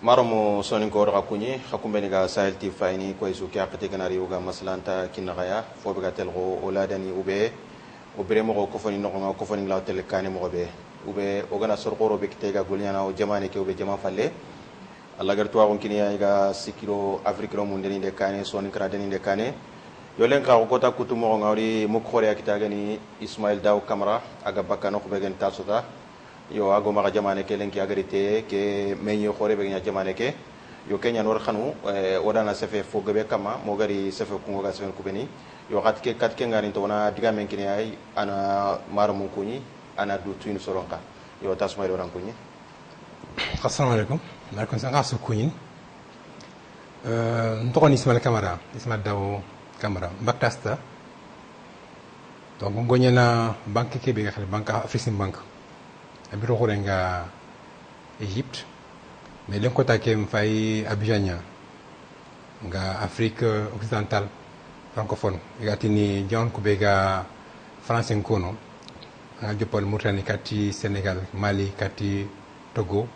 maromo sonin ko ra kunyi hakumbeni ga sahel ti fayni ko isu kya kete ganari uga maslanta kinagaya fobe ga telgo oladani ube obere mo ko foni no ko foni la tel kane mo be ube ogana sorqoro be kitega golnyana o jamane ke ube jama falle alla gar to agon kiniya ga sikiro afrique ro mun deni de kane sonin kra deni de kane yolen ka ko ta kutu mo ngawri mo khore akitaga ni ismail daw kamara aga bakano ko be gen tasuda yo ago maga jamane ke lenki agarite ke menyo khore be nya jamane ke yo kenya nor khanu odana sefe fo gabe kama mo gari sefe ko ga sefen kubeni yo kat ke ngari to na diga men kini ay ana maramu kunyi ana du tuin soronka yo tasmay ran kunyi assalamu alaikum malaikum sa ngaso kunyi ndokon ismail kamara ismail daw kamara baktasta donc ngonyena banque ke be ga banque afrique banque abiro khorenga Égypte mais len ko takem fay Abidjan nga Afrique occidentale francophone gatini John Kubega France kono nga jopal Mauritanie kati Sénégal Mali kati Togo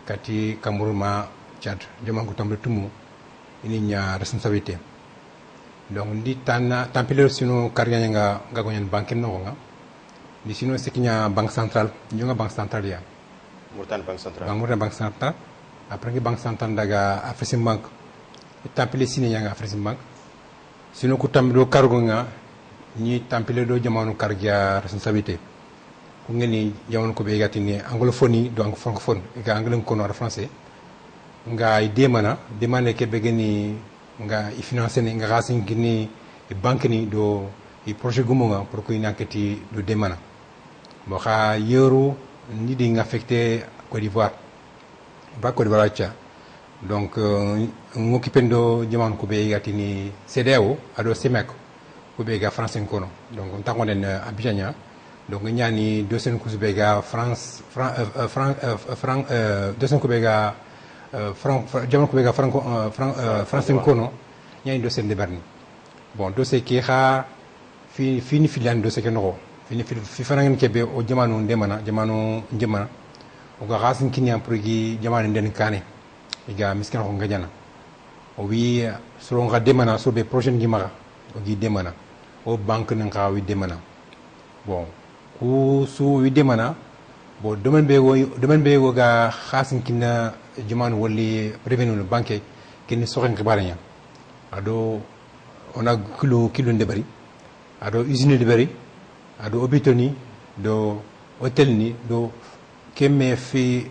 kati Cameroun ma Tchad jomango tambe tumu ini nya responsabilité donc ndi tampile sino carrière nga gonyen banque no nga di sino sekinya banque centrale jonga banque centrale ya Mauritanie banque centrale banque centrale après banque centrale daga Afrique banque tampile sino nga Afrique banque sino ku tambido cargo nga ni tampile do jamanu cargia responsabilité ku ngeni jamanu ko be gatini anglophonie donc francophone ga anglais ko no français nga idemana demane ke be geni nga i financer nga rasin gini banque ni do i projet gumunga pour ko inaketi do demana bo xa euro ni di nga affecté Côte d'Ivoire ba Côte d'Ivoire cha donc ngokipendo jaman ko be gatini CDAO ado CEMEC ko be ga France kono donc on tango den Abidjan donc ñani dosen ko be ga France dosen ko be ga jaman ko be ga France kono ñani dosen de Berni bon dossier ki xa fini filan dossier ke no fi fanangen kebe o jamanu ndemana jamanu ndemana o ga rasin kinya progi jamanu den kane iga miskin ko ngajana o wi solo nga demana so be projet ngi maga o gi demana o banque nan ka wi demana bon ku su wi demana bo domaine be go ga khasin kinna jamanu wali revenu banque kin so ren xibaranya ado ona kilo de bari ado usine de bari ado obitoni do hotel ni do kemme fi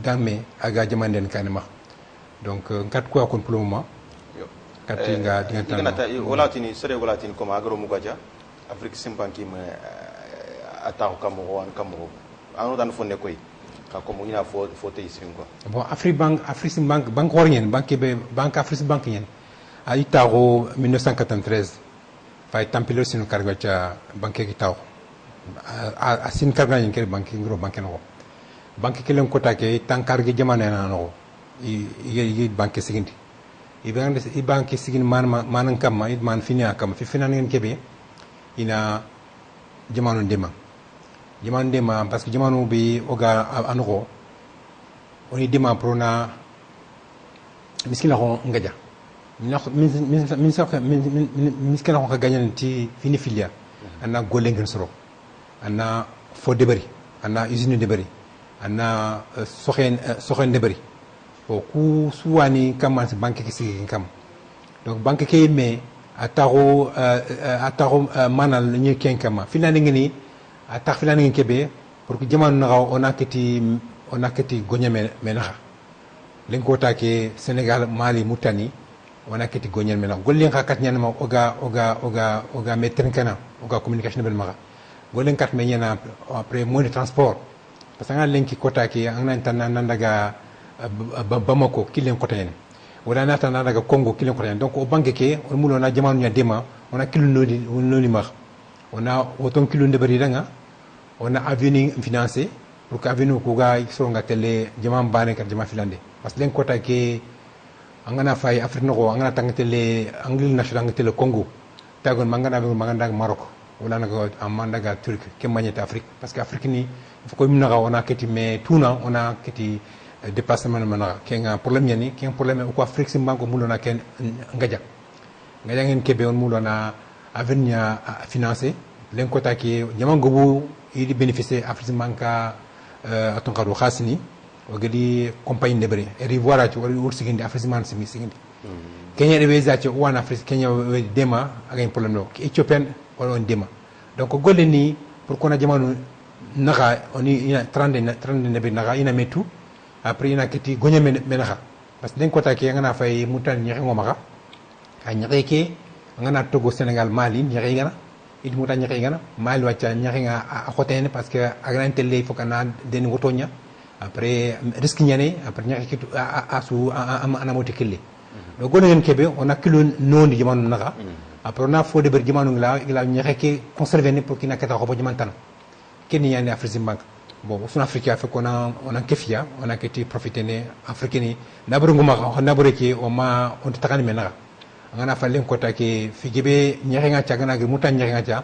dame aga jamanden kanima donc kat ko kon pour le moment kati nga dinata wolatini sere wolatini comme agro mugaja Afrique simbanki me ataw kamo anu dan fonne koy ka ko mo ina fote isin ko bon Afrique banque orien banque Afrique banque yen a itaro 1993 fay tampilo sinu kargacha banque ki taw a sin karga yen ke banque ngro banque no banque kelen kota ke tankar ge jamana na no i banque siginti i banque sigin manan kam i man finia kam fi finan ngeen kebe ina jamanu ndema parce que jamanu bi oga anoko oni dema prona miskina ko ngaja miskina ko ganyan ti fini filia ana golengen soro ana fo debari ana usine debari ana soxen debari o ku suwani kamans banque ki sigi kam donc banque ke me ataro manal ni ken kama finani ngini atar finani ngin kebe pour que jamanu na ona keti gonyame menaha len ko take Sénégal Mali Mauritanie ona keti gonyal menaha gollen ka kat nyanama oga metren kana oga communication bel maga gollen kat me nyana après moyen de transport parce que len ki kota ki an tan nan daga Bamako kilen kota yen wala nata nan daga Congo kilen kota yen donc o banque ke on mulo na jamanu nya dema ona kilo noni ma ona auton kilo de bari danga ona avenue financé pour que avenue ko ga so nga tele jamam bane kat jama filande parce que len kota ke angana fay Afrique no angana tangtele anglais national tele Congo tagon mangana Maroc wala naga amanda ga Turc ke magneta Afrique parce que Afrique ni ko mina ona keti me tuna ona keti déplacement mana kenga problème yani ken problème ko Afrique simbanko mulona ken ngaja ngeen kebe on mulona avenir financé len ko taki jaman gobu idi bénéficier Afrique manka aton kadu khasini o gadi compagnie de bari e rivoira ci wala ursigindi Afrique man simi sigindi Kenya de weza ci wana Afrique Kenya dema aga problème lo Ethiopian wala on dema donc golle ni pour qu'on a jamanu naga oni ina 30 ne be naga ina metu après ina kiti gonya menaha parce que den kota ke ngana fay mutan ñi ngoma ka ñi ke ngana Togo Sénégal Mali ñi ngana it mutan ñi ngana Mali wacca ñi nga a xotene parce que agran tele faut kana den wotonya après risque ñane après ñi kitu asu ana moti kille do gona ngeen kebe on a kilo non jamanu naga après on a fo de ber jamanu la ñi ke conserver ne pour kina kata ko jaman tan Kenya ni Afrique Bank bon sun Afrique fait qu'on a kefia on a été profiter ne africain nabru nguma nabru ki o ma on takani mena ngana falen ko take figibe nyarenga chagana gi mutan nyarenga cha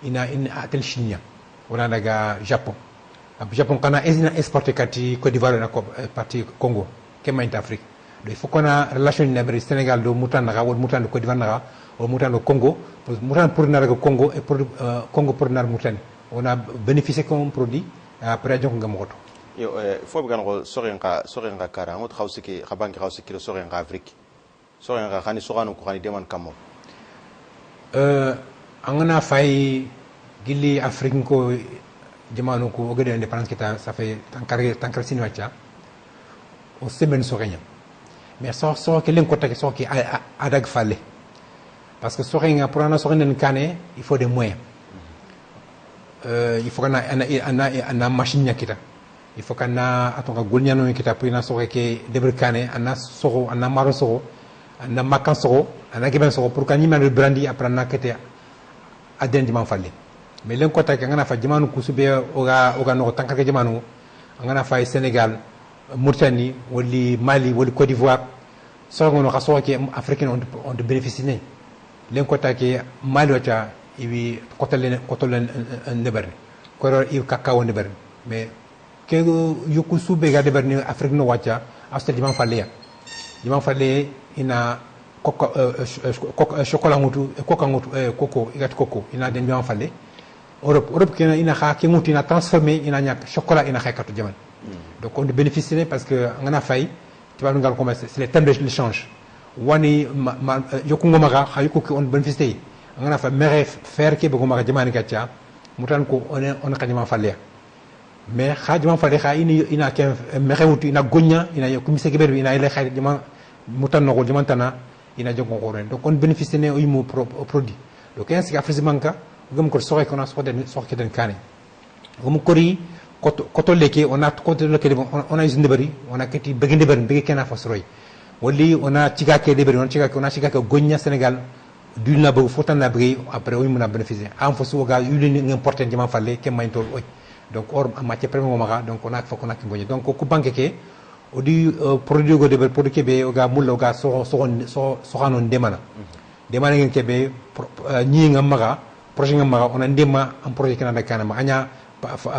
ina atel chinia wala daga Japon Japon kana ezina exporter kati Côte d'Ivoire na ko parti Congo kema in Afrique do il faut qu'on a relation ni Amérique Sénégal do mutan na wala mutan Côte d'Ivoire na o mutan Congo mutan pour na Congo et pour Congo pour na mutan on a bénéficié comme produit après donc ngamoto yo fo bigan ko sorenga kara ngot khawsiki khabanki khawsiki sorenga Afrique sorenga khani soganu ko khani deman kamo angana fay gilli Afrique ko jamanu ko ogede indépendance kita ça fait tankar sinwacha o semaine sorenya mais so ke len ko take so ki adag falle parce que sorenga pour ana sorenga kané il faut des moyens il faut qu'on a machine kita il faut qu'on a atonga golnyano kita pour na sore ke debrikane ana soro ana maro soro ana makan soro ana geben soro pour kan yimane brandi après na kete aden diman falle mais len ko tak ngana fa jamanu kusube oga no tankar ke jamanu ngana fa Sénégal Mauritanie wali Mali wali Côte d'Ivoire soro ngono ka soro ke africain on de bénéficier len ko tak Mali wata iwi kotolen neberni ko iwi kakao neberni mais ke yoku sube ga neberni Afrique no wacha asta diman falle ina chocolat mutu coco igat coco ina den diman falle Europe kena ina kha ke mutu ina transformer ina nyak chocolat ina khaykatu jaman donc on bénéficie parce que ngana fay tibanu ngal commerce c'est les thèmes de l'échange wani yoku ngoma ga yoku on bénéficie ngana fa mere faire ke bugo maka jamani kacha mutan ko on kanyama falle mais khajuma falle kha ina ke mere wutu ina gonya ina yoku mise geber ina ile khay jama mutan no jaman tana ina jogo ko ren donc on bénéficie ne oyimu produit donc ainsi Afrique manka gum ko soxé ko na soxé den kané gum ko ri koto leke on a koto leke on a usine de bari on a kati begende bari bege kena fa soroy wali on a tigake de bari on a tigake gonya Sénégal dul na bëgg fotan na bëgg après oy mëna bénéficier en fa suga yuli ni importer jama falle ke mayntol oy donc or en matière première mama donc on a fa ko nak ngoñe donc ku banque ke o di produit go de produit ke be o ga mulla o ga so xanon demana ngeen ke be ñi nga maga projet nga maga on a ndema en projet kana da kana ma anya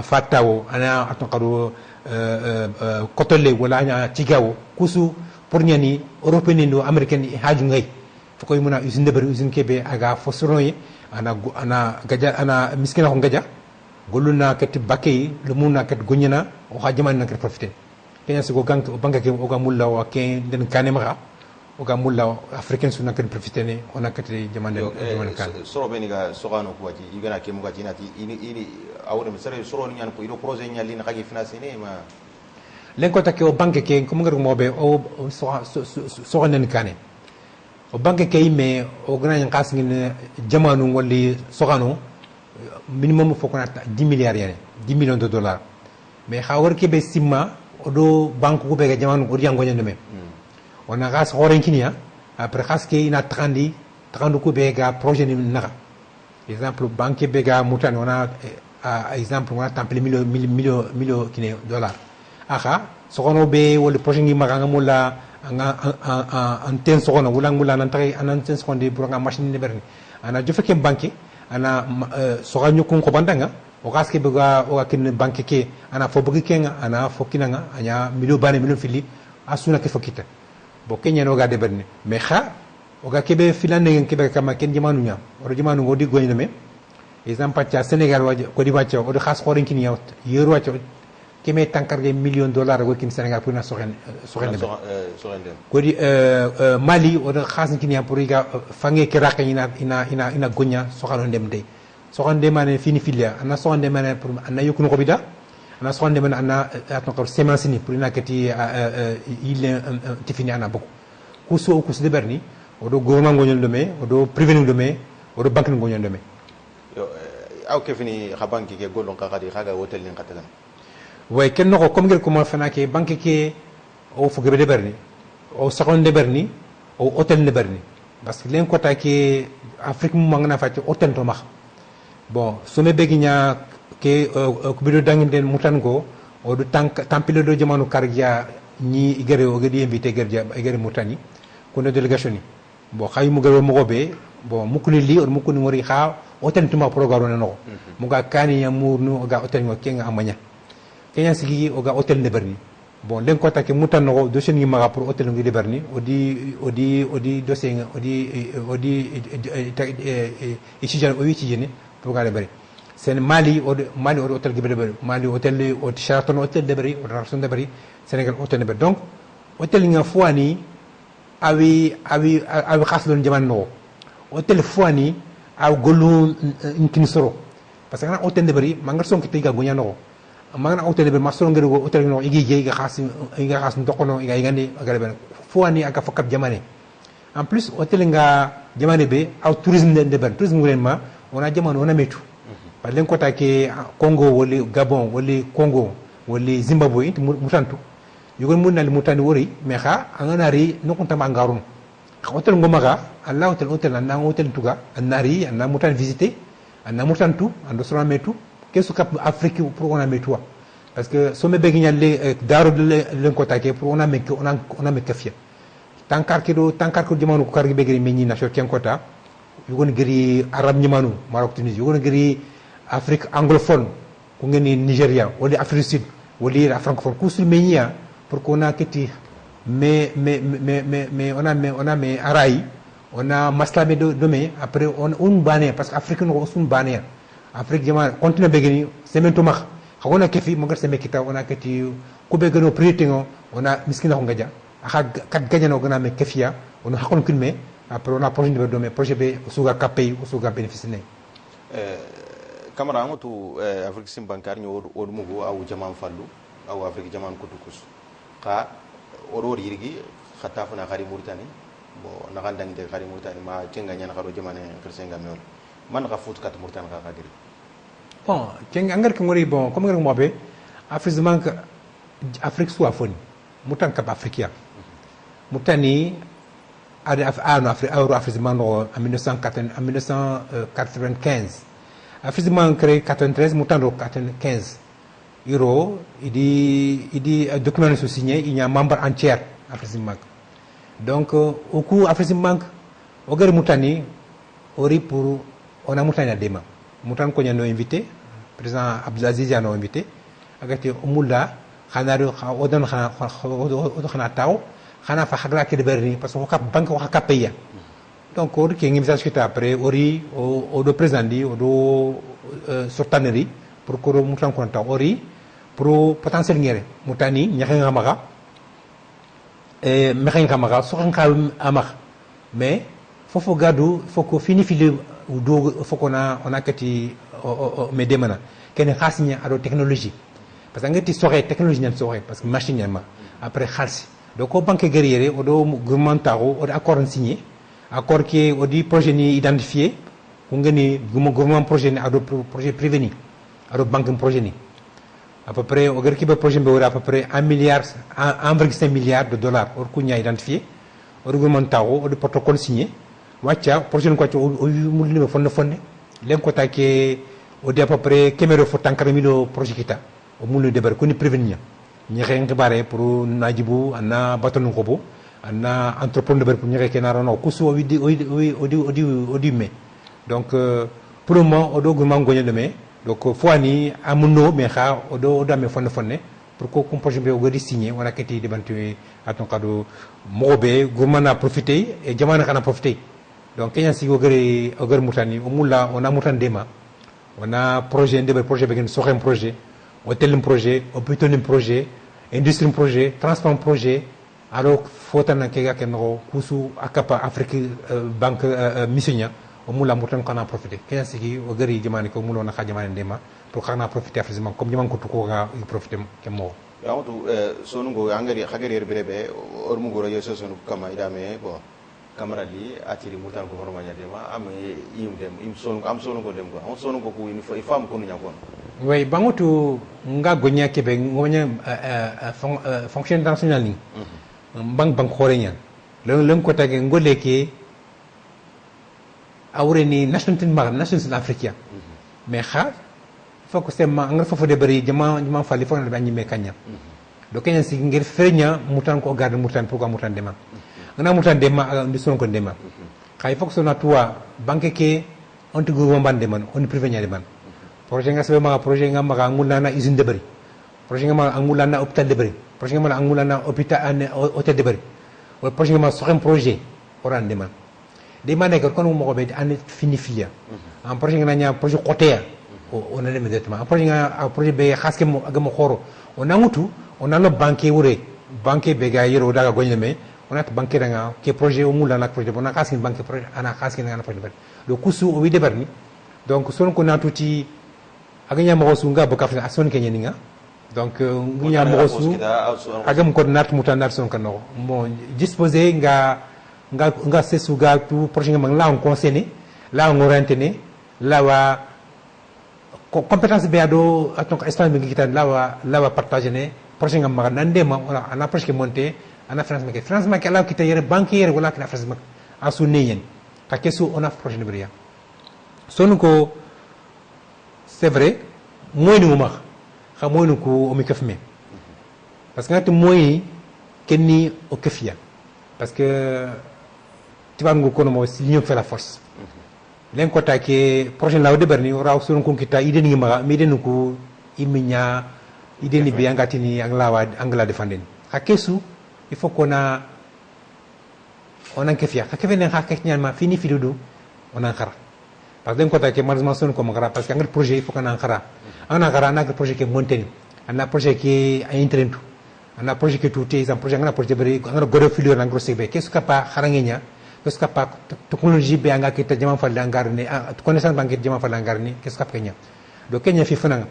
fatawo ana atonqado kotole wala anya tigawo kusu pour ñani européen no américain haaju ngay fokoy muna usine de bari usine kebe aga fosroye ana gaja ana miskina ko gaja goluna ket bakay le muna ket gonyana o hajaman na ket profiter kenya se go gank banka ke o ga mulla o ke den kanema o ga mulla africain su na ket profiter ne on a ket jaman kan soro beni ga sogano ko waji igana ke muga jinati ini awre sere soro ni ñan ko iro projet ñali na xagi financer ne ma len ko take o banque ke ko ngar mo be o so nen kané o banque kay mais o grand ngas ngin jamanu wali sogano minimum foko na 10 milliards yen 10 millions de dollars mais xawar ke be simma o do banque ko be ga jamanu o yango nyande me on a gas horen kinia après gas ke ina 30 ko be ga projet ni na exemple banque be ga mutane on a exemple on a temple million kine dollars aha sokono be wala projet ngi maga ngamula en ten sokono wala ngula nan tay anan ten sokono pour nga machine ni berni ana jofe ke banque ana soganyo ko bandanga o gas ke bega o kin banque ke ana fo begi kenga ana fo kinanga anya milo bane milo fili asuna ke fokita bo kenya no ga de berne mais kha o ga kebe filande ngen kebe kama ken jamanu nya o jamanu ngodi goyne me exemple tia Sénégal waje ko di wacce o khas khorin kin yaw yeru wacce keme tankar de $1,000,000 go kin Sénégal pour na soxen ko di Mali o khas kin ya pour iga fange ke rakay ina gonya soxalo ndem dey soxande mane fini filia ana soxande mane pour ana yokunu ko bida ana soxande mane ana atno ko semence ni pour ina kati il tifini ana beaucoup kuso kus de berni odo gouvernement ngonyol deme odo privé deme odo banque ngonyol deme yo aw ke fini xa banque ke golon ka xadi xaga hotel ni xatalan way ken noko comme ngel ko mo fana ke banque ke o fogebe de berni o soxon de berni o hotel de berni parce que len ko ta ke Afrique mo ngana fati hotel to max bon some beginya ke ko bido dangden mutan ko o do tampilo do jamanu kargia ni igere o gedi invité gerja igere mutani ko no délégation ni bon xay mu gero mo gobe bon mukuni li or mukuni ngori xa hotel tuma programme no mu ga kani ya murnu ga hotel ngo kenga amanya kenya sigi o ga hotel ne berni bon len ko take mutan no do sen maga pour hotel ngi de berni odi dossier nga odi étudiant o wi ci jeni pour ga de bari sen Mali o hotel gi de bari Mali hotel o Sheraton hotel de bari o Radisson de bari Sénégal hotel de bari donc hotel nga foani awi khasdon jaman no hotel foani aw golu nkin soro parce que na hotel de bari mangar son kiti ga gonya no mangana hotel de bari masoro ngere go hotel no igi ga khas ndokono iga igandi aga ben foani aga fakap jamane en plus hotel nga jamane be aw tourisme de bari tourisme ngulen on a jamane on a metu par len kota ke Congo woli Gabon woli Congo woli Zimbabwe mutantu yugon mun nal mutani wori mais kha anganari no konta mangarun hotel ngomaga Allah hotel na hotel tuga anari na mutan visiter na mutan tu ando sura metu kesu kap Afrique pour on a metu parce que so me beginya le daro le kota ke pour on a me kafia tankar ko jamanu ko kargi begri menni na shor ken kota yugon giri arab nyimanu Maroc Tunisie yugon giri Afrique anglophone ko ngeni Nigeria wala Afrique Sud wala francophone kusul mennia pour qu'on a kiti mais on a mais arayi on a maslame de après on bané parce que Afrique no sun bané Afrique jama continue begini semento max xawona kefi mo ngar seme kita on a kiti ko begeno priorité on a miskina ko ngaja aka kat gagnano gana me kefia on hakon kulme après on a projet de dome projet be suga kapay suga bénéficier camara ngotu Afrique sim bankar ni o mugo aw jaman fallu aw Afrique jaman kutukus ka oror yirgi khata fana khari Mauritanie bo nakandang de khari Mauritanie ma cenga nyana kharo jamane kersenga meol man ka foot kat Mauritanie ka khadiri bon cenga ngar ko ngori bon comme ngar mo be Afrique soit foni mutan ka Afrique mutani ada Afrique euro Afrique mando en 1995 Afrique man créé 93 mutan ro 95 Euro, il dit document sont signés, il y a un membre entier Afrique Bank. Donc au coup Afrique Bank, au gars Moutani, pour on a Moutani à demain. Moutani qu'on a invité, président Abdelaziz a invité, agati Omoula, Khanaro, Odan Khanatao, Khana Fakhra Kidberni, parce qu'on a banque au Hakapaya. Donc on qui invitation après, ori au do président au sortanerie pour que Moutani qu'on a ori pour potentiel ngere Moutani ñaxenga maga mexenga maga soxenga amax mais fofo gadu foko fini fili do foko on a kati me demana ken khasnya ado technologie parce que ngati soxe technologie ñam soxe parce que machine ñama après khalsi donc ko banque guerrière odo gouvernementaro odo accord signé accord qui odi projet ni identifié ko ngani gouvernement projet ni ado projet privé ni ado banque projet ni à peu près au Grekibé projet à peu près 1,5 milliard de dollars or kunya identifié au réglementaro au protocole signé wacha projet ko au mulino fonde len ko take au à peu près kemero fo tankare milo projet kita au mulino debar ko ni prévenir ñi xen xibaré pour najibu ana baton ko bo ana entrepreneur pour ñi xé na rano ko so odi mais donc pour le moment au gouvernement gagné demain donc foani amuno mais kha odo dame fonne pour ko projet be godi signé wala kati debantu aton kado mobe gurmana profiter et jamana kana profiter donc kenya si ogere mutani o mulla on a mutan dema on a projet de projet be so xam projet hôtel projet hôpital projet industrie projet transport projet alors fotana kega kenno kusu akapa afrique banque missionia o mulla mutan kana profiter kenya si ogere jamani ko mulo na khajamani dema pour kana profiter afriquement comme jaman ko to ga profiter kemo yawtu sonungo angari khagari berebe ormu goro yeso sonu kama idame bo camera li atiri mutan ko horma nyade ma am yim dem im sonu am sonu ko dem ko on sonu ko ni fam ko nya ko way bangotu nga gonya kebe ngonya fonction international ni bang khore nyan len ko tagi ngole ke awre ni national africain mais kha foko sema ngal fofo de bari jama fali fo na banyi me kanya do kenya si ngir fernya mutan ko garde mutan pourquoi mutan dema ngana mutan dema ndi son ko dema kay foko sona toi banque ke on to go bande man on privé nyade man projet nga sebe ma projet nga ma ngulana usine de bari projet nga ma ngulana hôpital de bari projet nga ma ngulana hôpital hôtel de bari wala projet nga ma soxem projet oran de man de mané ko kon mo ko be an fini filia en projet nga nya projet côté on a immédiatement après un projet be xaske mo agamo xoro on a mutu on a le banquier wure banquier be ga yero daga gogne me on a banquier nga ke projet o mula nak projet on a xaske banquier projet ana xaske nga na projet le kusu o wi debarni donc son ko natuti aganya mo su nga bokaf na son kenya ninga donc ngunya mo su agam ko nat mutanat son kano mo disposer nga sesu ga tout projet nga la on concerné la on orienté la wa compétence be ado atonk espace bi gitan lawa partager ne projet ngam ma nande ma wala ana projet monté ana finance ma ke la kita yere banquier wala kana finance ma asu neyen ka kesu on a projet de bria sonu ko c'est vrai moy ni ma xam moy ko o mi kafme parce que ngati moy kenni o kafia parce que tiban ngo kono mo si ñu fait la force len ko take projet law de berni raw sun ko kita iden ngi ma mi den ko iminya iden ni bianga tini ang lawa angla defenden hakesu il faut qu'on a on a kefia hakeve nen hakek nyan ma fini fidudu on a khara parce que len ko take malheureusement sun ko magara parce que ngal projet il faut qu'on a khara ana khara na projet ke monteni ana projet ke a intrentu ana projet ke tout est en projet ngana projet bari ngana godo filure na grosse be qu'est-ce que pas kharangenya qu'est-ce que pas technologie be anga kita jama fa langarni connaissance banque jama fa langarni qu'est-ce que kenya do kenya fi fana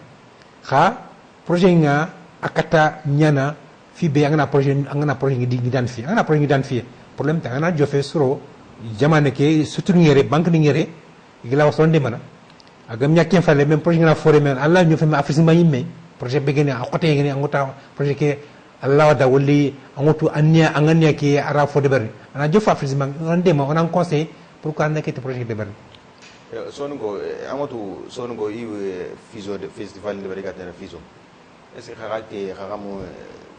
kha projet nga akata nyana fi be anga projet ngi dan fi anga projet ngi dan fi problème ta anga jofe suro jamane ke surtout ngere banque ni ngere igila wasonde mana agam nyakken fa le même projet nga foré men allah ñu fa ma afrique ma yimme projet be gene akote ngene angota projet ke Allah da wali angotu anya angania ki ara fo de bari ana jofa frisman on dema on en conseil pourquoi na kete projet de bari sonungo amatu sonungo iwe fizo de festival de bari gatena fizo est-ce que kharate kharamo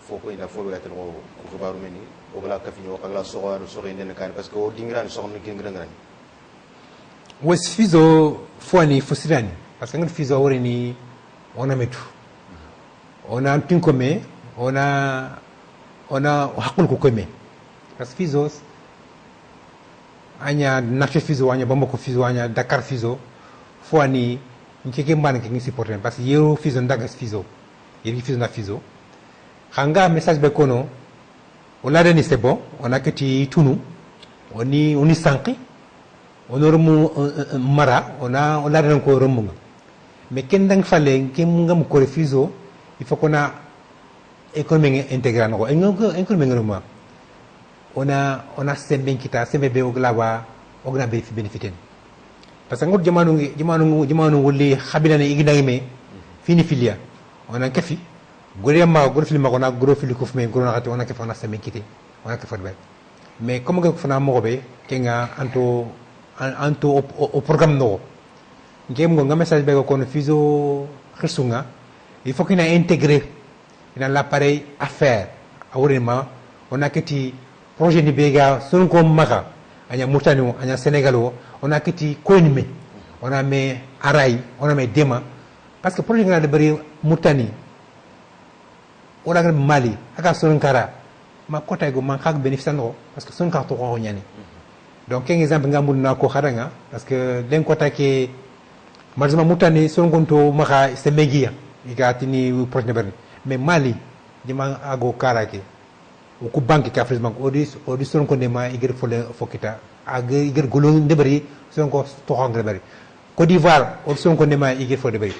fo ko ina fo gatel ko baru meni o bala kafinyo kala so nden kan parce que o dingran so on kingrangran wes fizo fo ni fosirani parce que ngal fizo woreni on a metu on a tinkome on a hakul ko kome parce que fizo anya nafe fizo anya bamako fizo anya dakar fizo fo ani nkeke mbane ke ngi supporter parce que yero fizo ndagas fizo yeri fizo na fizo khanga message be kono on l'a donné c'est bon on a kati tunu oni sanki on ormu mara on l'a donné ko romunga mais ken dang fallé ngam ko fizo il faut qu'on a économie intégrée no économie ngoma on a sembe kita sembe be oglawa ogna be fi bénéfice parce que ngor jamanu wuli khabila ne igina me fini filia on a kafi gorema gor fili ma kona gro fili ko fme gro na on a kafi on a sembe kité on a kafi be mais comme nga fana mo be kenga anto au programme no ngem ngo nga message be ko no fizo khirsunga il faut qu'il a intégré dans l'appareil à faire awrema on a kiti projet ni bega son ko maka anya mutani anya sénégalo on a kiti koinme on a mis arai on a mis dema parce que projet ngana de bari Mauritanie wala ngal Mali aka Sonankara ma kota go man khak bénéfice no parce que son carte ko ñani donc un exemple ngamul na ko xaranga parce que den kota ke malheureusement Mauritanie son gonto maka c'est megia igatini projet de bari mais Mali dima ago karake ko banque ka frisman odi son ko nema igir fokita ag igir golo ndebari son ko to xangal bari Côte d'Ivoire odi son ko nema igir fo de bari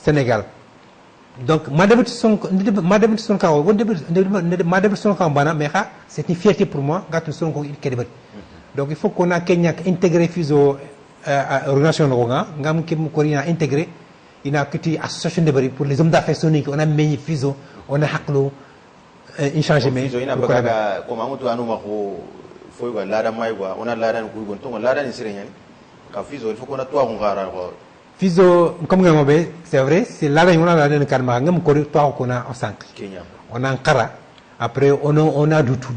Sénégal donc madame son kaw madame son kaw bana mais c'est une fierté pour moi gatu son ko il kedebari donc il faut qu'on a Kenya intégré fuso relation ngam kim ko ina intégré ina kiti association de bari pour les hommes d'affaires soniques on a meñi fuso on a haklo inchangé mais fuso ina bakaga ko mamutu anu mako foy ga lada may wa on a lada ko gon to lada ni sirenyani ka fuso il faut qu'on a toi on gara ko Fiso, comme c'est vrai, c'est là où on a le karma, on a en 5. On a un kara, après on a du tout,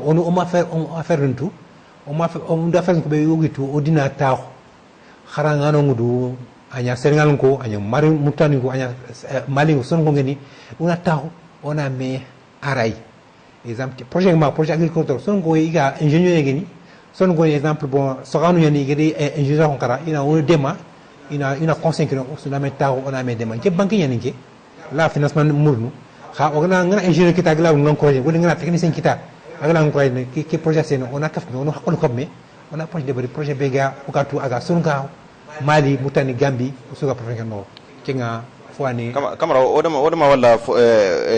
on a fait un tout, on a fait un peu de ordinateur, Haranganongu, Anya Serengalongo, Anya Mari Mutanigo, Anya Malingo, Son Gongeni, on a tao, on a mis Arai. Exemple, projet agriculteur, Son Goiga, ingénieur Geni, Son Goy, exemple, bon, Sorano Yanigri, ingénieur en Kara, il a un déma. Il a conseillé que on a mis tao, on a mis des mains. Quel banquier yannick? Là, financement mournou. On a un ingénieur qui t'a glacé, on a encouragé. On a un technicien qui t'a encouragé. Qui projet c'est on a café, on a comme on a projet de projet Bega, Okatu, Aga, Songa, Mali, Moutani, Gambi, Soga Professionnel. Kenga, Fouani. Camara, Odama wala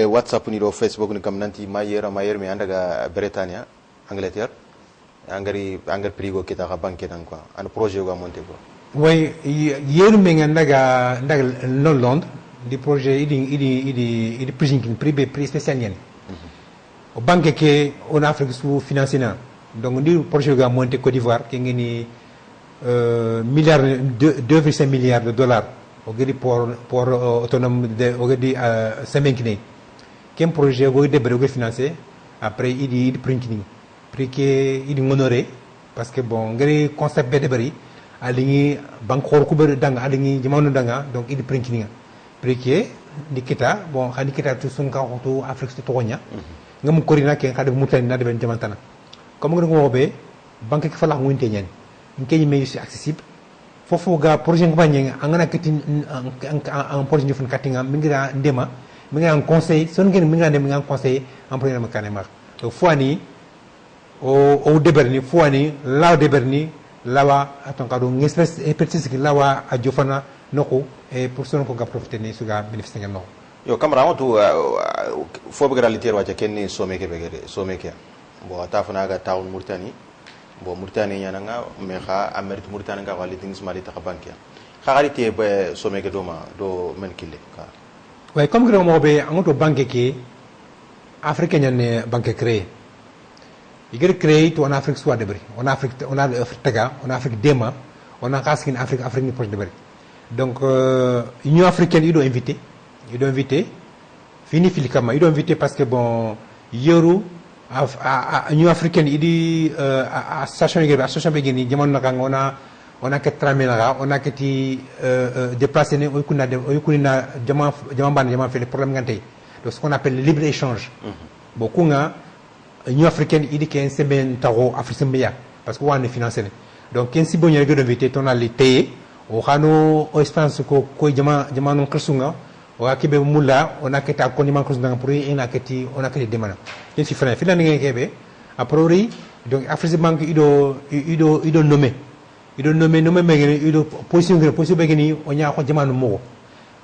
WhatsApp ni Facebook ni kam nanti Mayer mi andaga Britannia, Angleterre. Angari prigo kita ka banque dan quoi. Un projet au monté quoi. Oui, hier nous ndaga Londres, des projets il prix spécial yen. Au banque que on Afrique sous financé donc nous projet ga monté Côte d'Ivoire qui ngeni 2,5 milliards de dollars au pour autonome de au gadi semaine quel projet au de financé après il printing prix que il honoré parce que bon ngari concept de bari alingi bankor ku ber danga alingi jamanu danga donc il printing prike dikita bon khadi kita tu sun ka hoto afrique to tonya ngam korina ke khadi mutani na de ben jamantana comme ngam wobe banque ki fala ngunte nyen ngey me ci accessible fofu ga projet ngam angana kiti en projet ni fun katinga mingira ndema mingira en conseil son ngeen mingira dem mingira en conseil en premier mécanisme donc foani au deberni foani law deberni lawa atonkado ngespèce expertise ki lawa a jofana noko et pour son ko ga profiter ni suga bénéfice ngam no yo camara motu fo be gralité wacha kenni someke begere someke bo atafana ga town Mauritanie bo Mauritanie nyana nga me kha amerique Mauritanie nga wali tingis mali ta banque kharité be someke do men kille ka ouais comme que mo be angoto banque ki africain ne banque créé il créé to en Afrique soit de bari on a Afrique Taga on a Afrique Dema on a Kaskin Afrique ni proche de bari donc Union africaine il doit inviter fini filikama il doit inviter parce que bon Euro Union africaine il dit association begini jamon naka on a que tramela on a que ti déplacer ne oykunina jama fait le problème ngante donc ce qu'on appelle le libre échange beaucoup nga Union africaine il dit qu'il y a un semaine taro africain meilleur parce que on est financé donc ken si bonne règle d'inviter ton ali tayé o xano o espace ko jama non kersunga o akebe mulla on a keta ko man kersunga pour ina keti on a keti demana ken si fana filan ngé kebe a priori donc Afrique banque ido nommé megene ido position begeni o nya ko jama no mo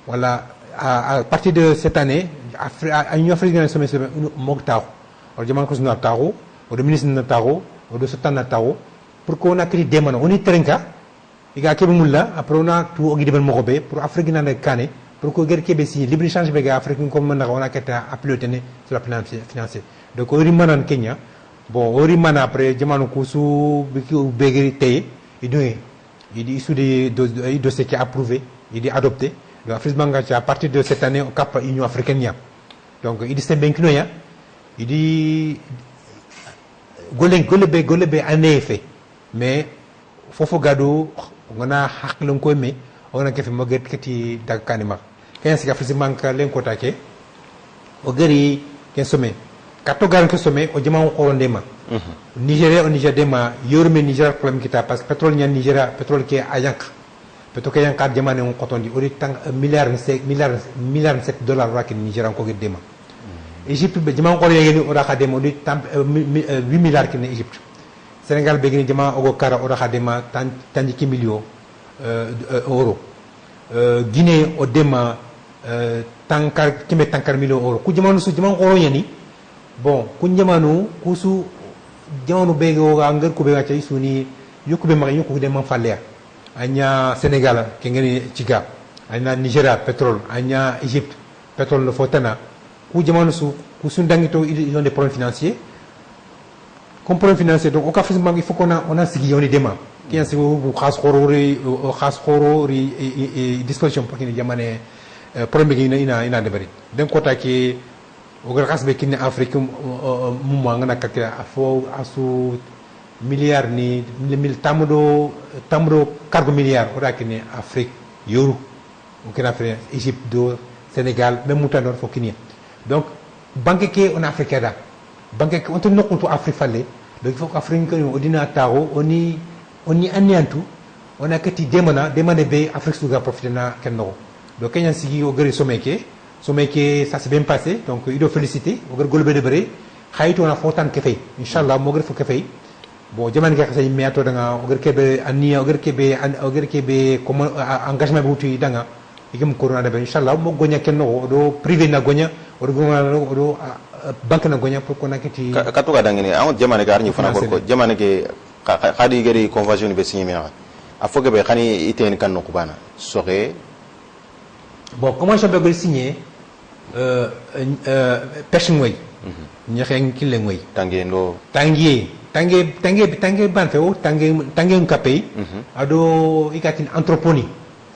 voilà à partir de cette année Union africaine sommet mo taw o jaman ko suna tawo o do ministre na tawo o do sotana tawo pour qu'on a créé des on est trenka iga kebe mulla après on a tout ogi debel mokobe pour afrique na kané pour ko ger kebe si libre échange bega afrique comme na on a keta appeler sur la plan financier donc ori manan Kenya bon ori mana après jaman ko su begeri tay il dit issu des dossiers qui approuvé il dit adopté donc Afrique Banga à partir de cette année au cap Union africaine donc il dit c'est bien ya il dit golebe en effet mais fofo gado on a hakilon ko me ona kefe mo get kati dag kanima ken sika fisi manka len kota ke o gari ken some kato garan ke some o jama ko ndema Nigeria o Niger dema yorme Niger problème kita parce que pétrole nya Nigeria pétrole ke ayank pétrole ke yank jama ne on kotondi o tang milliard 7 dollars rakin Nigeria ko dema Égypte be jama ko yegeni o da khadema o 8 milliards kin Égypte Sénégal be gini jama o go kara o da khadema tanji ki million euro Guinée o dema tankar kime tankar million euro ku jamanu su jaman ko yani bon ku jamanu ku su jamanu be go ngar ko be ga tay suni yokube ma yokku de man falle anya Sénégal ke ngeni ciga anya Nigeria pétrole anya Égypte pétrole le fotana ku jamanu su ku sun dangito ils ont des problèmes financiers comme problème financier donc au cas il faut qu'on a sigi on dema qui c'est vous khas khorori disposition pour qu'il jamane problème gi ina de bari den kota ke o gar khas be kin Afrique mu ngana kakira afo asu milliard ni mil tamdo cargo milliard o rakini Afrique yoru o kina Afrique Égypte do Sénégal même mutanor fo kini donc banque ke on Afrique da banque ke on to nokuto Afrique falle donc il faut qu'Afrique ko odina tawo oni aniantu on a kati demana be Afrique suga profiter na kenno donc Kenya sigi o gari someke ça s'est bien passé donc il doit féliciter o gari golbe de bare khayto na fotan ke fay inshallah mo gari fo ke fay bon jaman ga xay miato danga o gari kebe ania o gari kebe comme engagement butu danga igem corona de inshallah mo gonya kenno do privé na gonya o do banque na gonya pour qu'on a kati katu ga dangini awon jaman ga arni fana ko jaman ke khadi gari convention be signé mina afoge be khani iten kan no kubana soxe bon comment je peux signer pêche ngoy ñaxen kille ngoy tangier ban feo tangier ngapay ado ikatin anthroponi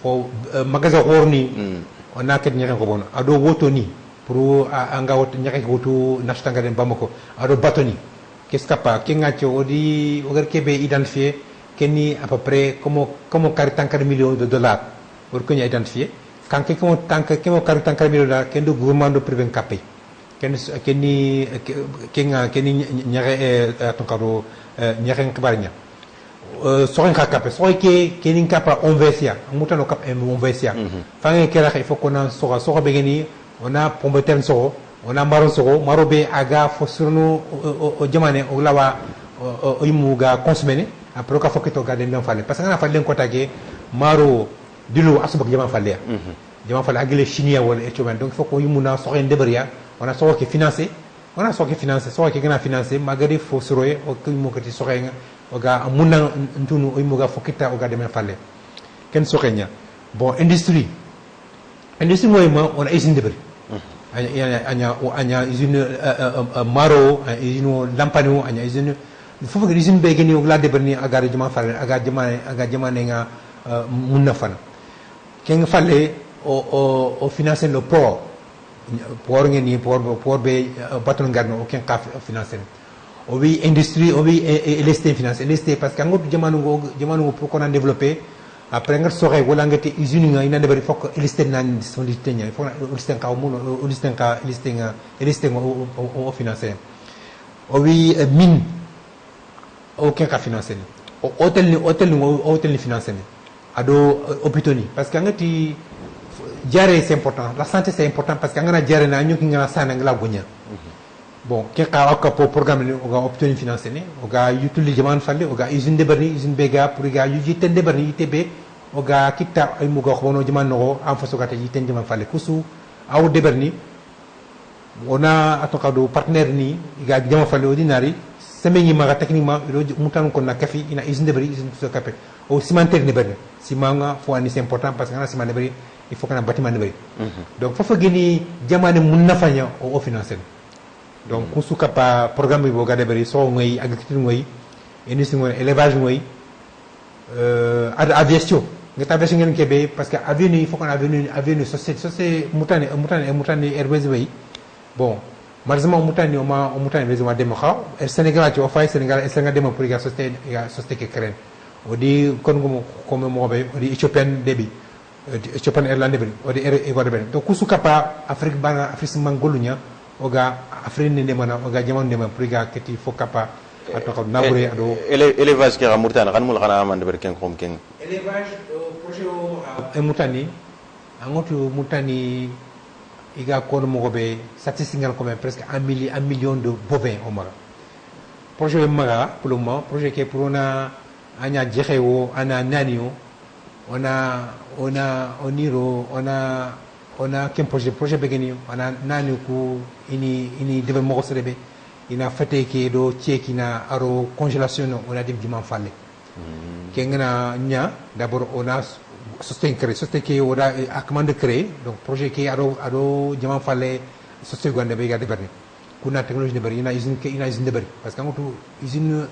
ko magasin horni on a ket ñaxen ko bon ado wotoni pour anga wot ñaxen wotu nashtanga den bamako ado batoni qu'est-ce que kenga odi ogar kebe identifier kenni à peu près comme 40 millions de dollars pour que ñu identifier quand kemo 40 millions de dollars ken do gouvernement do privé capé kenni ñare tonkaro ñare xibarña soxen ka capé soxay ke kenni capa on versia mutano cap on versia fangé kera il faut qu'on a soxa begeni on a pombeter soxo on a maro soxo maro be aga fo surno o jamane o lawa o yimuga consommer après ka fokito ga den fallé parce que na fallé ko tagé maro dilu asubak jaman fallé jaman fallé agile chinois wala etiopian donc il faut ko yimuna soxé ndeberia on a soxé financer soxé gëna financer magari fo suroy o ko mo ko ti soxé nga o ga munna ntunu o yimuga fokita o ga dem fallé ken soxé nya bon industrie moy ma on a usine deberi anya usine maro usine lampano anya usine fofu ga usine be geni o la deberni aga jama fallé aga jama nga munna fana ken fallé o financer le port ngeni port be baton garno o ken ka financer o wi industrie o wi LST financer LST parce que ngot jamanu pour qu'on a développé après ngat soxé wala ngati usine nga ina debari fokk LST nan disponibilité nya fokk LST ka mo LST o financer o wi mine o ken ka financer o hôtel ni financer ado hôpitaux ni parce que ngati diarrhée c'est important la santé c'est important parce que ngana diarrhée na ñuki ngana sana ngala gonya bon ke ka ak pour programme ni oga hôpitaux ni financer ni oga yutuli jaman falle oga usine de berni usine bega pour ga yu jité de berni itb oga kitta ay mu go xono jaman no en façon gata jité jaman falle kusu aw de berni ona atoka do partenaire ni ga jaman falle ordinary semeni maga techniquement mutan ko na kafi ina usine de berni usine so capé au cimentaire ne berni simanga fo ani c'est important parce que na cimentaire berni il faut qu'on a bâtiment de donc faut gini jamane mun nafanya o financer donc kusu kapa programme bo ga de bari so ngoy agriculture ngoy industrie ngoy élevage ngoy aviation ngata aviation ngene kebe parce que avion il faut qu'on avion société mutane airways way bon malheureusement mutane o mutane besoin de mo xaw Sénégal ci o fay Sénégal dem pour ga société ke créer odi kon comme mo be odi Ethiopian débit Japan Airlines bari o de e wada bari donc kusu kapa Afrique bana Afrique mangolunya oga Afrique ne mana oga jamon ne man priga keti fo kapa ato nabure ado élevage ki ramurtana kan mul khana amande ber ken khom ken élevage projet o e mutani angoto mutani iga kono mo be statistique ngal comme presque 1 million de bovins au Maroc projet maga pour le moment projet qui pour on anya jexewo ana nanio on a qu'un projet begini on a nani ku ini développement serebe ina fate ke do tiekina aro congélation on a dim diman falle kengena nya d'abord on a sosten ke on a akman de créer donc projet ke aro diman falle sosten gonde be ga defarni kuna technologie de bari ina usine de bari parce que ngoto usine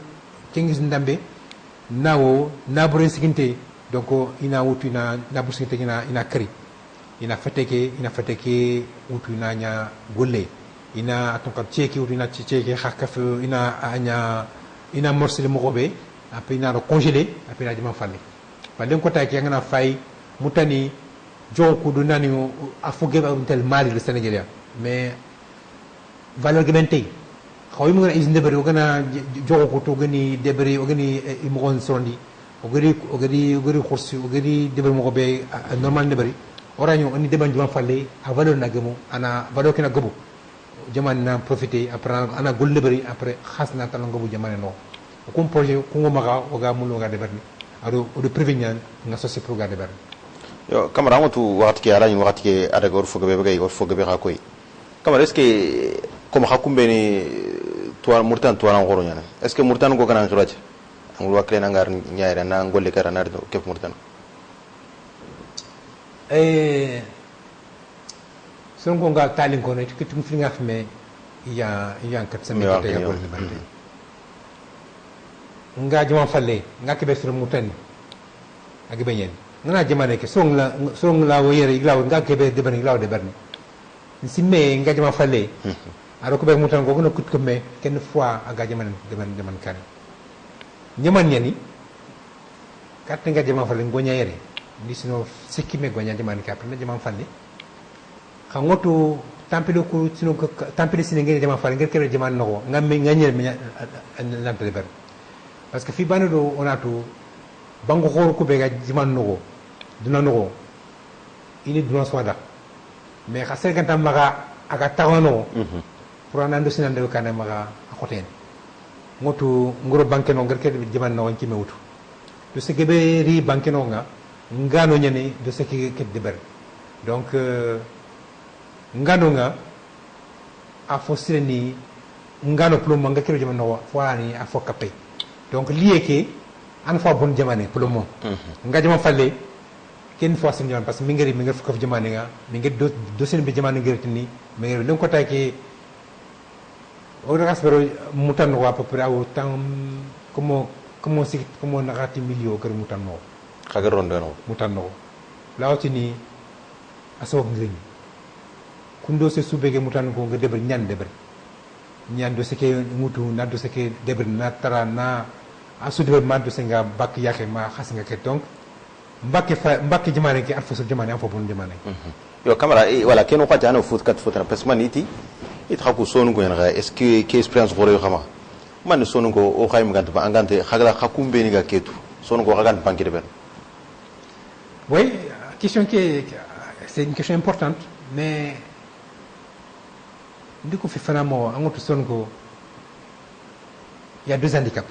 kengi usine dambe nawo nabure sikinte donc ina wutu ina nabusinte ina kari ina fateke wutu ina nya golle ina atonka cheki wutu ina cheki khakaf ina morsele mogobe après ina congelé après ina dima falle falen ko tay ngana fay mutani jonku du nani afuge ba tel mali le sénégalais mais valeur gamente xawi mo ngana usine de bari o gana jonku to gani de bari o gani imogon sondi ogari khursi ogari debal mo be normal ne bari oranyo oni deban juma falle a valeur na gemo ana valeur kina gobo jaman na profiter après ana golle bari après khasna tan gobo jaman no ko projet ko maga oga mulo ga debarni ado o de prévenir nga sosi pro ga debarni yo kamara ngotu wakati ke ala ni wakati ke ada gor fo gabe gay gor fo gabe ha koy kamara est ce que comme hakumbe ni to murtan to ran goro nyana est ce que murtan go kana ngiraje ngul wakle na ngar nyaare na ngolle kara na do kef murtan son ko nga talin ko ne kitum fi nga xamé ya kat sa mété ya ko ni bande nga jama falle nga ke be sur murtan ak be ñen nga jama ne ke song la wo yere iglaw nga ke be de ban iglaw de barni si me nga jama falle aro ko be murtan ko no kut ko me ken fois aga jama de man kan nyaman nyani kat nga jama falle ngonya yere ndi sino sikime gonya jama ni kapna jama falle khangoto tampilo ko sino tampilo sino ngene jama falle ngere kere jama no ngamme nganyel mi lampe ber parce que fi banado onato bango khor ko be ga jama no duna no ini duna swada mais kha serganta maga aga tawano pour anando sinande kana maga akoten ngotu ngoro banque no ngerke jaman no wanki mewutu do se gebe ri banque no nga ngano nyane do se ke deber donc ngano nga a fosire ni ngano plomb nga kero jaman no fani a fokapay donc lié ke an fa bon jamane plomb nga jaman falle ken fois sem jaman parce que mi ngari fokaf jamane nga mi ngari do sen be jamane ngari ni mi ngari len ko tay ke o raspero mutanno à peu près autant como nagati milio ker mutanno khagarondo no mutanno lawtini asok ngriñ kundo se subege mutanno ko nga deber ñan do seke mutu na do seke deber na tara na asu deber ma do senga bak yake ma khas nga ke donc mbake jamaane ke alfa so jamaane am fo bon jamaane yo kamera wala keno ko tano foot kat foot na pesmaniti ithaku sonu ko yana est ce que expérience gore xama man sonu ko o xaym gant ba angante xagala xakumbe ni ga ketu sonu ko xagant banki de ben oui question qui c'est une question importante mais ndiko fi fanamo angoto sonu ko il y a deux handicaps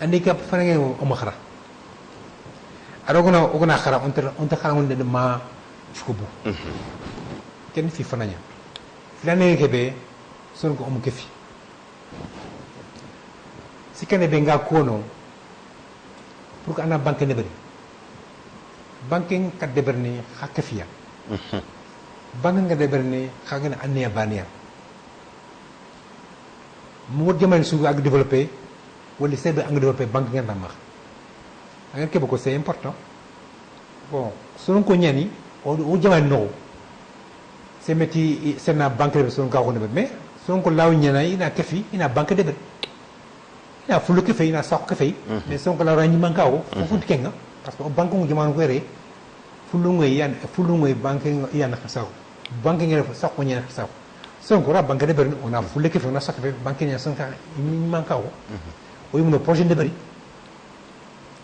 handicap fanange o makhara arogona ogona khara on ta khara on de ma fukubu ken fi fananya filane kebe son ko kefi sikane be nga kono pour que ana banque ne bari banking kat de berni khakafia banque nga de berni khagana ania bania mo jaman su ak développer wala sebe ang développer banque nga damax nga kebe ko c'est important bon son ko ñani o jaman no c'est métier c'est na banque de son ka mais son ko law ñana ina kafi ina banque de ina fulu kafi ina sok kafi mais son ko law rañi mankawo fofu kenga parce que banque ngu jamanu ko re fulu ngoy banque yan xasaw banque ngere fa sakko ñen xasaw son ko ra banque de bari on a fulle ke fa na sakbe banque ni son ka ni manka o o yumuno projet de bari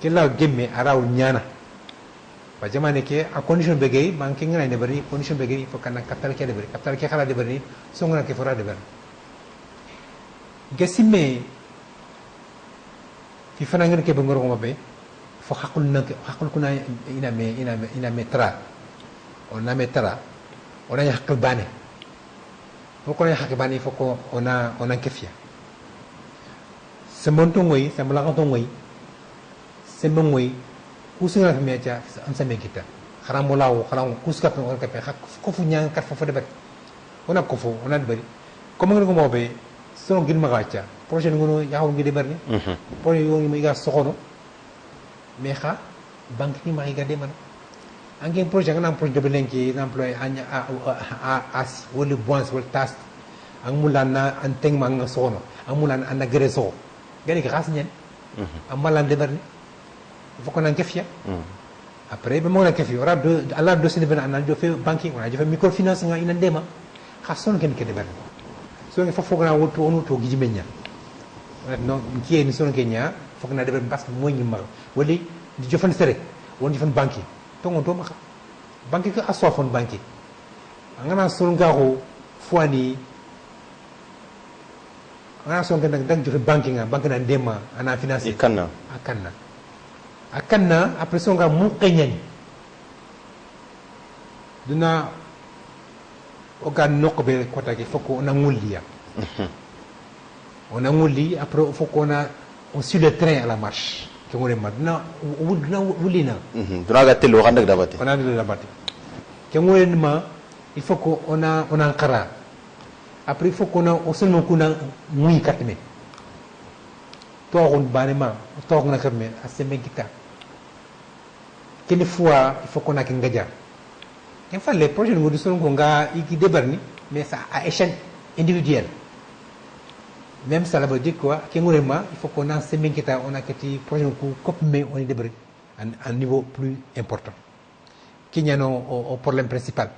kella gemme araw ñana ba jamane ke a condition be gay banque ngana de bari condition be gay fo kana capital ke de bari capital ke xala de bari son ngana ke fora de bari gasime fi fana ngene ke be ngoro mabe fo hakul kuna ina me tra ona me tra ona ya hakul bane fo ko ya hakul bane fo ko ona kefia semonto ngoy sembla ko ngoy sembo ngoy kusinga me ja an sa me kita kharam lawo kharam kuska ko ka pe ko fu nyang kat fo de bet ona ko fo ona de bari comme ngene ko mobe so gin magacha projet ngono yawo ngi de bari projet yo ngi ga soxono mais xa banque ni mari gade man angé projet nga projet de belenki employé anya as wala bonus wala tas ang mulan na anteng mang sono ang mulan an agreso gani ka xas ñen am malan de berni foko nan kefia après be mo na kefia ora do ala do sene ben anal do fe banking wala do fe microfinance nga ina ndema xason ken ke de berni so nga fofo na woto onu to giji menya non ki ni son kenya fok na de berni parce que moy ñi mar wali di jofan sere won jofan banki to ngon to maka banki ko asofon banki ngana sol ngaro fwani ngana sol ngana dag jofe banki nga banki na ndema ana financer akanna après son nga mu kenyani duna oga nokbe kota ke foko na ngulia on a nguli après foko na on suit le train à la marche ke ngore madna wulina duna ga telo xandak dabati on a de dabati ke ngore ma il faut que on a qara après il faut qu'on a seulement kuna muy katme to on banema to on na katme aseme kita quelle fois il faut qu'on a kingaja en fait les projets ngodi son ko nga iki debarni mais ça à échelle individuelle. Même ça veut dire quoi? Il faut qu'on a ces kita, on a des projets mais on est débrouillé à un niveau plus important. Qu'il y a un problème principal.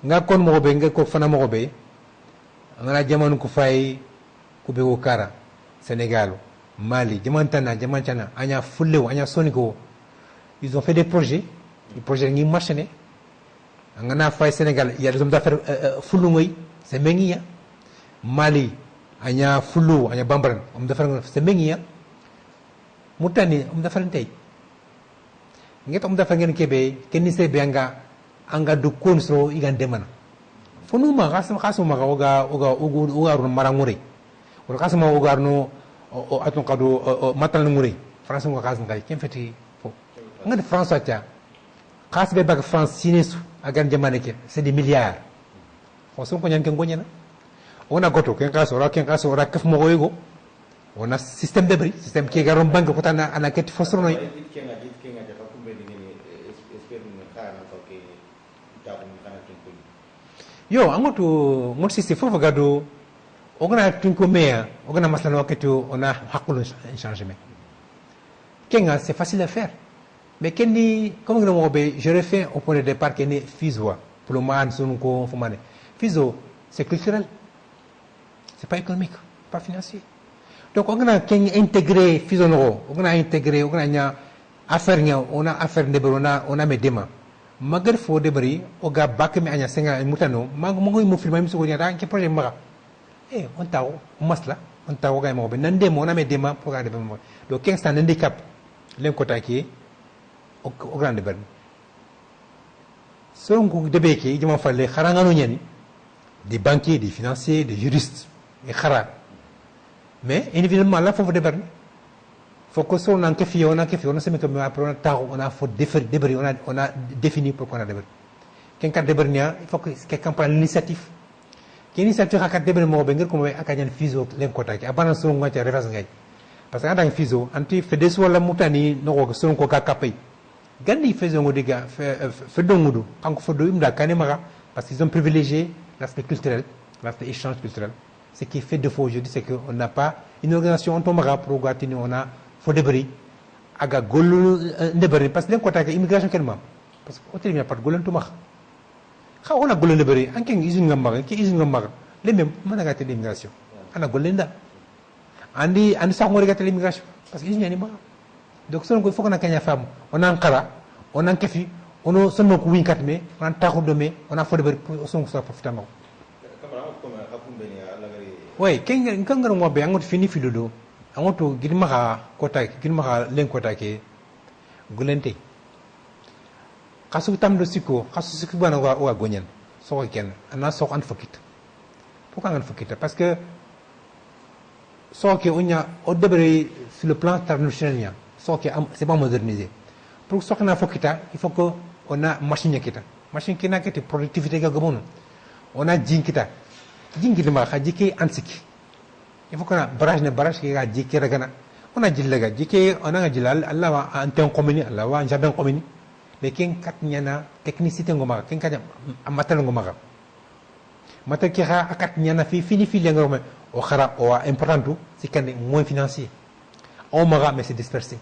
Nga kon mo be nga ko fana mo be ngana jamanu ko fay ko be Kara Sénégal Mali jamantana anya fullew anya soniko ils ont fait des projets ngi marché ngana fay Sénégal il y a des hommes d'affaires fullu ngoy c'est mengiya Mali anya fulu anya bambaran defar se mengiya mutani defar tay nget defar ngeen kebe kenni se be anga du konso igan demana fonu ma khasum ma oga ru marangure wala khasum ma oga no atun kadu matal ngure france ngo khasum kay kem feti fo ngade france atia khas be bag france sinesu agan jamane ke c'est des milliards on son ko nyan ke ngonyana on a goto ken kaso ra kaf mo goygo on a système de bri système qui garon banque ko tana ana ket fosro noy yo angoto mon système fofo gado ogana tinko meya ogana masala waketo on a hakulu changement kenga c'est facile à faire mais kenni comme ngam robe je refais au point de départ kenni fizo pour le man son ko fumane fizo c'est culturel. C'est pas économique, pas financier. Donc on a intégré Fisonoro, on a intégré, on a affaire, on a affaire de on a mes démons. Malgré faux débris, on a backé mais on a 5 moutano, mango mo filmé sur le rang qui projet mara. Eh, on t'a on masla, on t'a on a mo nande mo on a mes démons pour garder mo. Donc 15 ans handicap, l'un côté qui au grand débris. Selon que débé qui, il m'a fallu kharangano nyani, des banquiers, des financiers, des juristes. Mais évidemment là faut vous débarrer faut que soit on a fait on se met comme après on a faut débarrer on a défini pourquoi on a débarrer quelqu'un débarrer il faut que quelqu'un prenne l'initiative qui initiative à débarrer mo be ngir ko moy akajan fiso len ko taki abana so ngati reverse ngay parce que andang fiso anti fait des wala mutani no ko so ko ka kapay gandi fiso ngo diga fe dongudu kanko fo do imda kanema parce qu'ils ont privilégié l'aspect culturel l'aspect échange culturel. Ce qui fait défaut aujourd'hui, c'est qu'on n'a pas une organisation en tombera pour Gatini, on a faux débris aga gollu ndebari parce que len ko take immigration ken mam parce que hôtel mi pat gollen tuma xa wona gollen ndebari anke usine ngam maga ke usine ngam maga le même mana ga te immigration ana gollen da andi sa ngori ga te immigration parce que usine ni ma donc son ko foko na kanya fam on an qara on an kefi ono sonno ko win katme on taxu do me on a fo de pour son ko profita no way ken ngaro mo be angot fini filudo angoto gidma kota gidma len kota ke gulente kasu tam do siko kasu siko bana wa gonyen so ken ana so an fakit pourquoi an fakit parce que so ke onya au debre sur le plan international so ke c'est pas modernisé pour so kana fakita il faut que on a machine kina kete productivité ga gomon on a jinkita ma khajike ansiki il faut qu'on a barrage qui a jike ragana on a jillaga jike on a jilal Allah wa anten commune Allah wa jardin commune mais ken kat nyana technicité ngoma ken kanya amatal ngoma mata ki ha akat nyana fini ngoma o khara o important c'est kan moins financier on maga mais c'est dispersé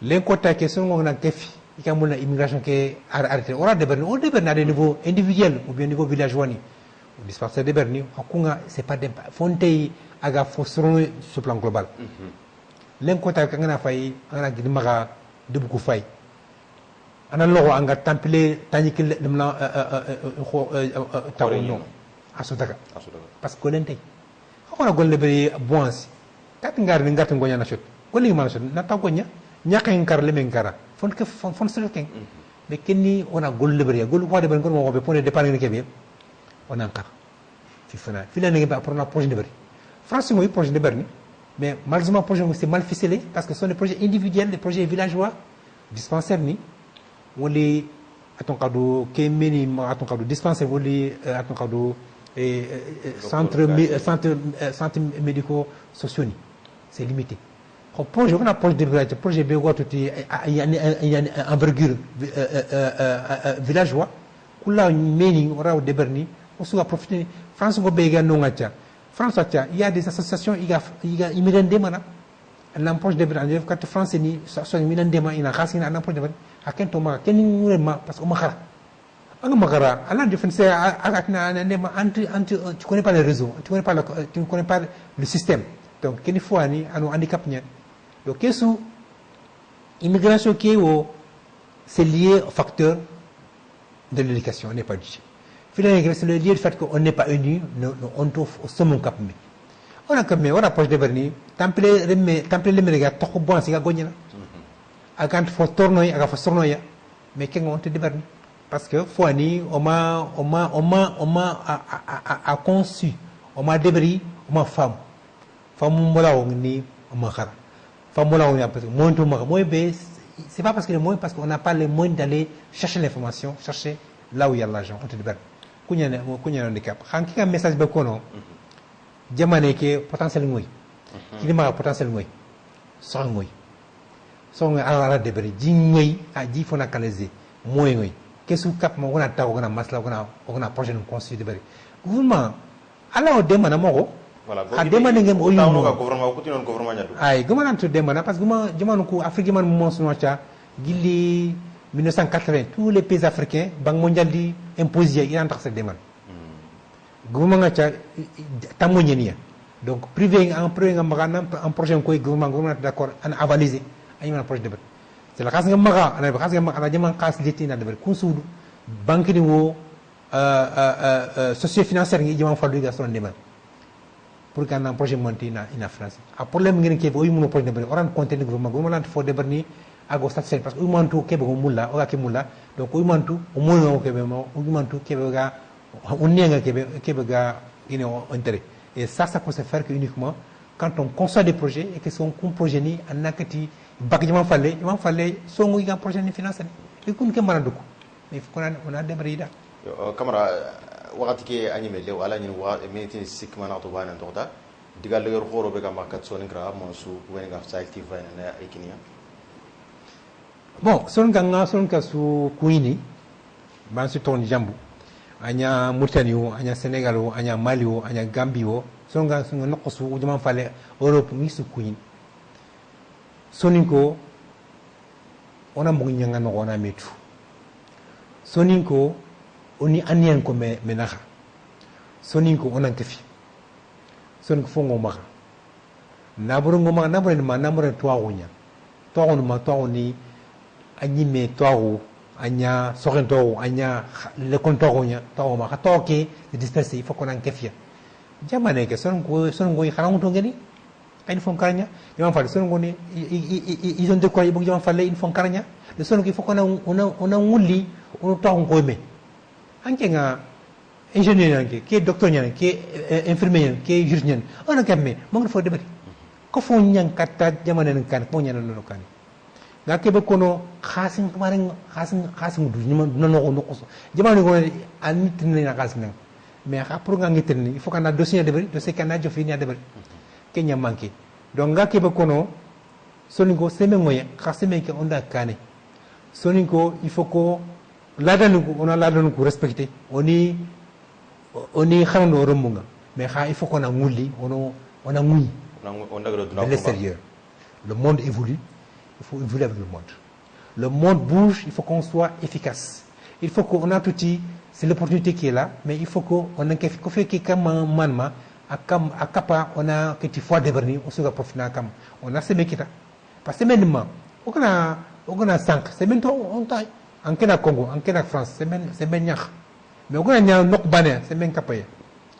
l'encota que son ngona kefi ikamuna immigration ke arrêté on a déberni à des niveaux individuels ou bien niveau villageois ni dispensaire de Berni akunga c'est pas d'impact fontei aga fosron sur plan global l'encota que ngana fay ana gidmaga debu ko fay ana logo anga tampile tanikil lemna tawono asotaka parce que lentey xona golle be bonsi kat ngar ni ngat ngonya na shot golli ma na shot na tagonya nyaka ngar le mengara fon sel ken be kenni ona golle be gollu ko de ben ko be pone dépendre ni kebe on a encore fina ne ba pour un projet de bari France moi projet de bari mais malheureusement projet c'est mal ficelé parce que ce sont des projets individuels des projets villageois dispensaires ni woli aton kado ke meni aton kado dispensaire woli aton kado centre médico sociaux ni c'est limité projet on a projet de bari projet be gotuti envergure villageois kula meni raw de bari on se va profiter France go bega no ngacha France acha il y a des associations il mirende mana l'approche de Brand carte France ni so mirende ma ina khasina l'approche de aken to ma ken ni ma parce que makara anga makara ala défense akatna ndema anti tu connais pas les réseaux tu connais pas le système donc ken fois ni anu handicap nya donc kesu immigration qui c'est lié au facteur de l'éducation n'est pas dit. Finalement, c'est le lieu du fait qu'on n'est pas unis, on trouve au sommet cap. On a comme on approche de Berni, temple les médias, trop bon, c'est à gagner. À quand faut tourner, à faut tourner, mais qu'est-ce qu'on te dit Berni? Parce que Fouani, on m'a conçu, on m'a débris, on m'a femme mola on ni on m'a khara, femme mola on y a parce que moins tout moi c'est pas parce que le moins parce qu'on n'a pas les moyens d'aller chercher l'information, chercher là où il y a l'argent, on te dit Berni. Kunya handicap xanki ka message be kono jamane ke potentiel ngoy ki ma potentiel ngoy so ngoy ala de bari ji ngoy a ji fona kalaise moy ngoy kesu kap mo gona taw gona masla gona projet no constitué de bari gouvernement ala o demana moko voilà a demana ngem o yuno gouvernement ko tinon gouvernement nyadu ay gouvernement to demana parce que jamanu ko afrique man mo so cha gilli 1980 tous les pays africains banque mondiale dit imposé il entre cette demande gouvernement cha tamonenia donc privé en projet ko gouvernement d'accord en avalisé ay man projet de bet c'est la khas nga maga ana jaman khas liti na de bet kunsudu banque ni wo société financière ngi jaman fallu ga son demande pour qu'un projet monté en France a problème ngene ke boy mun projet de bet oran compter gouvernement fo de bet ni ago satisfait parce que umantu kebe ko mulla o ke mulla donc umantu o mono kebe mo umantu kebe ga unnenga kebe ga ino intérêt et ça peut se faire que uniquement quand on conçoit des projets et que son projet ni anakati bakjama fallait so ngi ga projet ni finance et kun ke mara duko mais on a des brida camara wakati ke anime le wala ni wa meeting sikmana to bana to digal le khoro be ga makat so ni gra mo su wen ga sa active na ikinia bon son ka su kuini ban su ton jambu anya Mauritanie anya Sénégal anya Mali anya Gambie son ga nokko su jama fale Europe mi su kuini soninko ona mo nyanga no ona metu soninko oni anian ko me menaha soninko onan kefi soninko fongo maka naburu ngoma naburu ma naburu twagunya twagu ma twagu ni anyime twagu anya soren twagu anya le kontogunya twagu ma khatoke de disperser il faut qu'on en kefia jamane ke songo kharangu to ngeni ay fon karanya yam fa songo ni ils ont de quoi ils vont faire une fon karanya le songo il faut qu'on on ngulli on twagu ko me anke nga ingénieur yanke ke docteur nyan ke infirmier ke juriste nyan on a kamme mo ngi fo debati ko fo nyang katta jamane nan kan ko nyan no kan nga ke be kono khasin du nyima no no ko jamane ko anit ni na khasin mais ha pour nga ngitni il faut qu'on a dossier kana jo fini debati ke nyam manki donc nga ke be kono soningo seme moye khasime ke onda kane soningo il faut ko on a ladanu ko respecter oni xarando romunga mais il faut qu'on a nguli on a ngui de l'extérieur le monde évolue il faut évoluer avec le monde bouge il faut qu'on soit efficace il faut qu'on a tuti c'est l'opportunité qui est là mais il faut qu'on a ko fait comme manma akapa on a que tu fois devenir on se va profiter comme on a ces mekita parce que maintenant on a 5 c'est maintenant on taille en Kenya Congo en Kenya France c'est ben ñax mais on a nok bané c'est ben kapay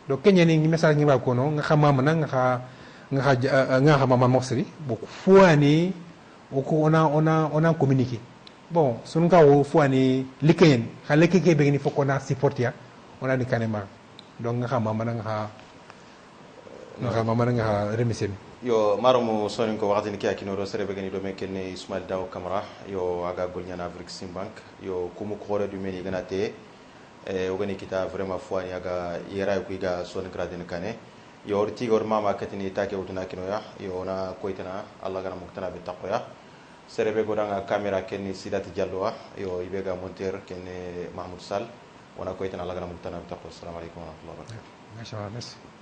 donc Kenya ni message ngi ba ko no nga xama mana nga xama ma mosri beaucoup fois ni on a communiqué bon sun ka wo fois ni likayen xale ke be ni faut qu'on a support ya on a ni kanema donc nga xama mana nga remercier yo maromo sonin ko waxati ni ki akino do serebe gani do mekene Ismail Daw Camara yo aga golnyana Afrique Simbank yo kumu khore du meni gana te ogani kita vraiment fois ni aga yera ko iga sonin gradin kane yo orti gor mama katini take utuna kino ya yo na koitana Allah gana muktana be taqwa serebe go danga camera kenni Sidati Diallo yo ibega monteur kenne Mahmoud Sall wana koitana Allah gana muktana be taqwa assalamu alaykum wa rahmatullahi wa barakatuh mashallah merci